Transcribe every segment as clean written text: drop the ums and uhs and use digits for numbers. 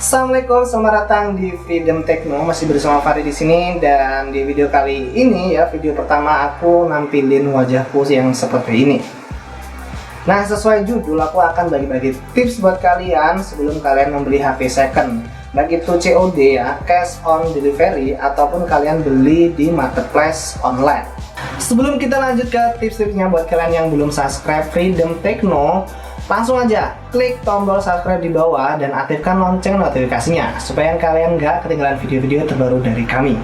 Assalamualaikum, selamat datang di Freedom Techno. Masih bersama Fari di sini, dan di video kali ini ya, video pertama aku nampilin wajahku yang seperti ini. Nah, sesuai judul, aku akan bagi-bagi tips buat kalian sebelum kalian membeli HP second, baik itu COD ya, cash on delivery, ataupun kalian beli di marketplace online. Sebelum kita lanjut ke tips-tipsnya, buat kalian yang belum subscribe Freedom Techno, langsung aja klik tombol subscribe di bawah dan aktifkan lonceng notifikasinya supaya kalian nggak ketinggalan video-video terbaru dari kami.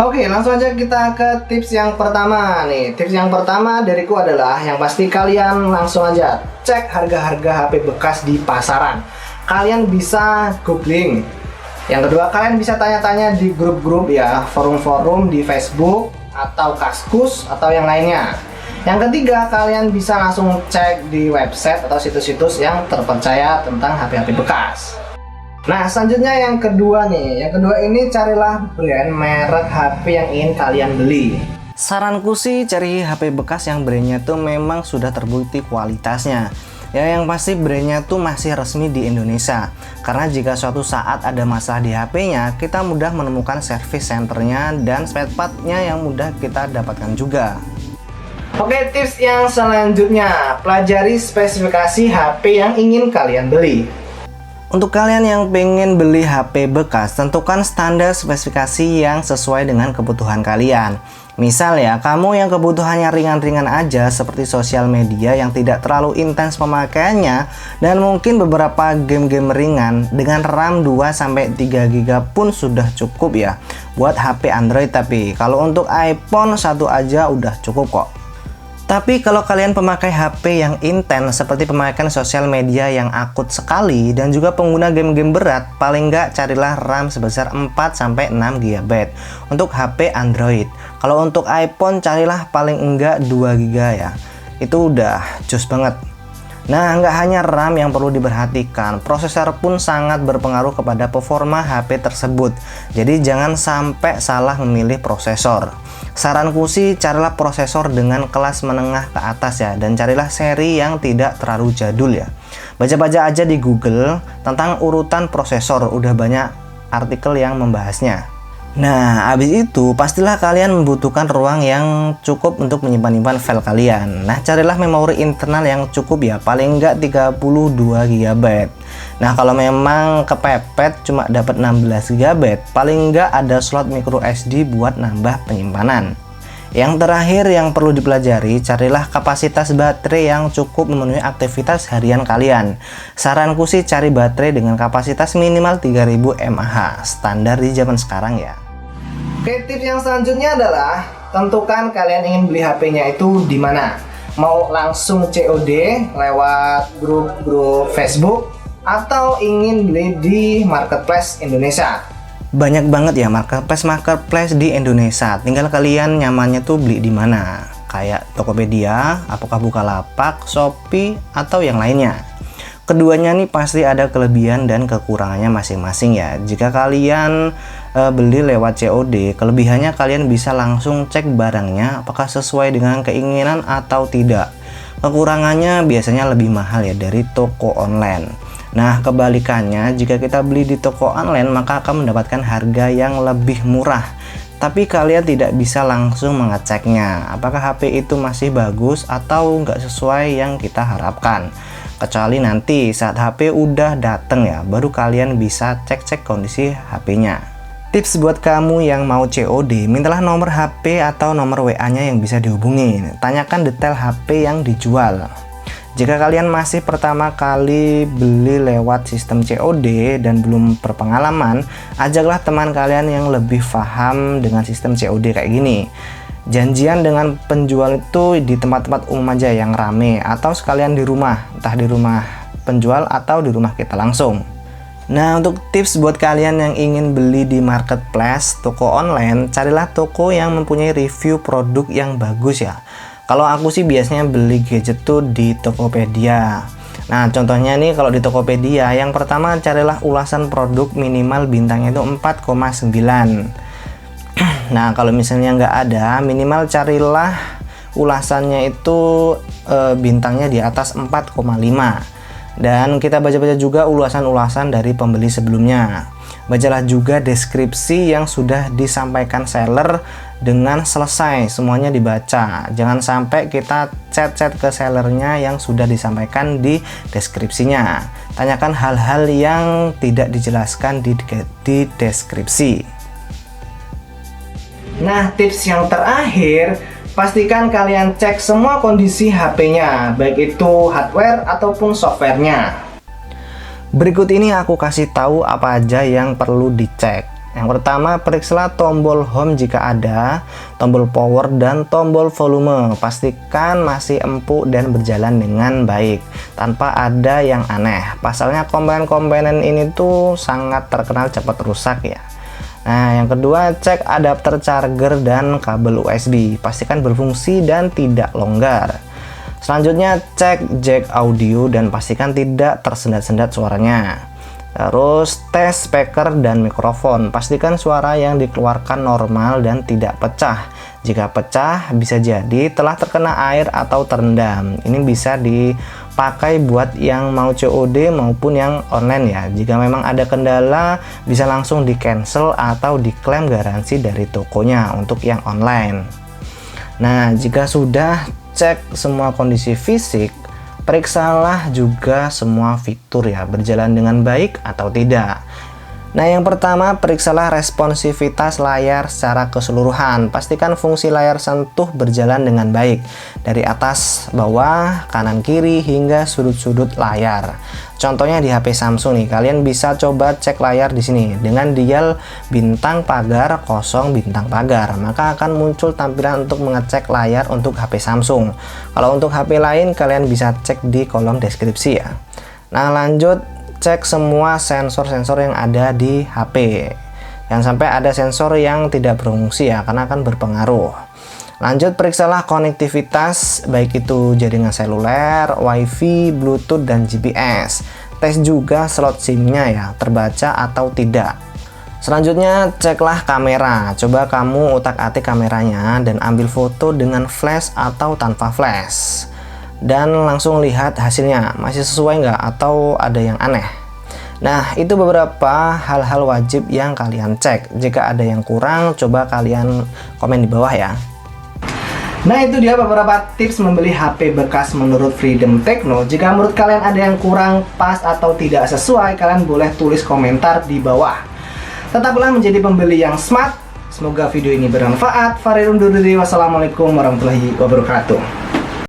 Oke, langsung aja kita ke tips yang pertama nih. Tips yang pertama dariku adalah yang pasti kalian langsung aja cek harga-harga HP bekas di pasaran. Kalian bisa googling. Yang kedua, kalian bisa tanya-tanya di grup-grup ya, forum-forum di Facebook atau Kaskus atau yang lainnya. Yang ketiga, kalian bisa langsung cek di website atau situs-situs yang terpercaya tentang HP-HP bekas. Nah, selanjutnya yang kedua nih. Yang kedua ini carilah brand merek HP yang ingin kalian beli. Saranku sih cari HP bekas yang brandnya tuh memang sudah terbukti kualitasnya. Ya, yang pasti brandnya tuh masih resmi di Indonesia. Karena jika suatu saat ada masalah di HP-nya, kita mudah menemukan service centernya dan spare part-nya yang mudah kita dapatkan juga. Oke, tips yang selanjutnya, pelajari spesifikasi HP yang ingin kalian beli. Untuk kalian yang pengen beli HP bekas, tentukan standar spesifikasi yang sesuai dengan kebutuhan kalian. Misal ya, kamu yang kebutuhannya ringan-ringan aja seperti sosial media yang tidak terlalu intens pemakaiannya, dan mungkin beberapa game-game ringan dengan RAM 2-3 GB pun sudah cukup ya buat HP Android. Tapi kalau untuk iPhone satu aja udah cukup kok. Tapi kalau kalian pemakai HP yang intens seperti pemakaian sosial media yang akut sekali dan juga pengguna game-game berat, paling nggak carilah RAM sebesar 4-6 GB untuk HP Android. Kalau untuk iPhone carilah paling enggak 2 GB ya. Itu udah jos banget. Nah, nggak hanya RAM yang perlu diperhatikan, prosesor pun sangat berpengaruh kepada performa HP tersebut. Jadi jangan sampai salah memilih prosesor. Saranku sih carilah prosesor dengan kelas menengah ke atas ya, dan carilah seri yang tidak terlalu jadul ya. Baca-baca aja di Google tentang urutan prosesor, udah banyak artikel yang membahasnya. Nah, habis itu pastilah kalian membutuhkan ruang yang cukup untuk menyimpan file kalian. Nah, carilah memori internal yang cukup ya, paling enggak 32 GB. Nah, kalau memang kepepet cuma dapat 16 GB, paling enggak ada slot micro SD buat nambah penyimpanan. Yang terakhir yang perlu dipelajari, carilah kapasitas baterai yang cukup memenuhi aktivitas harian kalian. Saranku sih cari baterai dengan kapasitas minimal 3000 mAh, standar di zaman sekarang ya. Oke, tips yang selanjutnya adalah tentukan kalian ingin beli HP-nya itu di mana. Mau langsung COD lewat grup-grup Facebook atau ingin beli di marketplace Indonesia. Banyak banget ya marketplace di Indonesia. Tinggal kalian nyamannya tuh beli di mana. Kayak Tokopedia, apakah Bukalapak, Shopee, atau yang lainnya. Keduanya nih pasti ada kelebihan dan kekurangannya masing-masing ya. Jika kalian beli lewat COD, kelebihannya kalian bisa langsung cek barangnya apakah sesuai dengan keinginan atau tidak. Kekurangannya biasanya lebih mahal ya dari toko online. Nah, kebalikannya, jika kita beli di toko online maka akan mendapatkan harga yang lebih murah. Tapi kalian tidak bisa langsung mengeceknya apakah HP itu masih bagus atau nggak sesuai yang kita harapkan. Kecuali nanti saat HP udah dateng ya, baru kalian bisa cek-cek kondisi HP-nya. Tips buat kamu yang mau COD, mintalah nomor HP atau nomor WA-nya yang bisa dihubungi. Tanyakan detail HP yang dijual. Jika kalian masih pertama kali beli lewat sistem COD dan belum berpengalaman, ajaklah teman kalian yang lebih paham dengan sistem COD kayak gini. Janjian dengan penjual itu di tempat-tempat umum aja yang rame, atau sekalian di rumah, entah di rumah penjual atau di rumah kita langsung. Nah, untuk tips buat kalian yang ingin beli di marketplace, toko online, carilah toko yang mempunyai review produk yang bagus ya. Kalau aku sih biasanya beli gadget tuh di Tokopedia. Nah, contohnya nih kalau di Tokopedia, yang pertama carilah ulasan produk minimal bintangnya itu 4,9. Nah, kalau misalnya nggak ada, minimal carilah ulasannya itu bintangnya di atas 4,5. Dan kita baca-baca juga ulasan-ulasan dari pembeli sebelumnya. Bacalah juga deskripsi yang sudah disampaikan seller dengan selesai, semuanya dibaca. Jangan sampai kita chat-chat ke sellernya yang sudah disampaikan di deskripsinya. Tanyakan hal-hal yang tidak dijelaskan di deskripsi. Nah, tips yang terakhir, pastikan kalian cek semua kondisi HP-nya, baik itu hardware ataupun software-nya. Berikut ini aku kasih tahu apa aja yang perlu dicek. Yang pertama, periksalah tombol home jika ada, tombol power dan tombol volume. Pastikan masih empuk dan berjalan dengan baik, tanpa ada yang aneh. Pasalnya komponen-komponen ini tuh sangat terkenal cepat rusak ya. Nah, yang kedua, cek adapter charger dan kabel USB. Pastikan berfungsi dan tidak longgar. Selanjutnya, cek jack audio dan pastikan tidak tersendat-sendat suaranya. Terus, tes speaker dan mikrofon. Pastikan suara yang dikeluarkan normal dan tidak pecah. Jika pecah, bisa jadi telah terkena air atau terendam. Ini bisa dipakai buat yang mau COD maupun yang online ya. Jika memang ada kendala, bisa langsung di cancel atau diklaim garansi dari tokonya untuk yang online. Nah, jika sudah cek semua kondisi fisik, periksalah juga semua fitur ya, berjalan dengan baik atau tidak. Nah, yang pertama, periksalah responsivitas layar secara keseluruhan. Pastikan fungsi layar sentuh berjalan dengan baik dari atas, bawah, kanan, kiri hingga sudut-sudut layar. Contohnya di HP Samsung nih, kalian bisa coba cek layar di sini dengan dial bintang pagar kosong bintang pagar, maka akan muncul tampilan untuk mengecek layar untuk HP Samsung. Kalau untuk HP lain, kalian bisa cek di kolom deskripsi ya. Nah, lanjut, cek semua sensor-sensor yang ada di HP. Jangan sampai ada sensor yang tidak berfungsi ya, karena akan berpengaruh. Lanjut, periksalah konektivitas, baik itu jaringan seluler, WiFi, Bluetooth, dan GPS. Tes juga slot SIM-nya ya, terbaca atau tidak. Selanjutnya, ceklah kamera. Coba kamu utak-atik kameranya dan ambil foto dengan flash atau tanpa flash. Dan langsung lihat hasilnya, masih sesuai nggak atau ada yang aneh. Nah, itu beberapa hal-hal wajib yang kalian cek. Jika ada yang kurang, coba kalian komen di bawah ya. Nah, itu dia beberapa tips membeli HP bekas menurut Freedom Techno. Jika menurut kalian ada yang kurang pas atau tidak sesuai, kalian boleh tulis komentar di bawah. Tetaplah menjadi pembeli yang smart. Semoga video ini bermanfaat. Farid undur diri. Wassalamualaikum warahmatullahi wabarakatuh.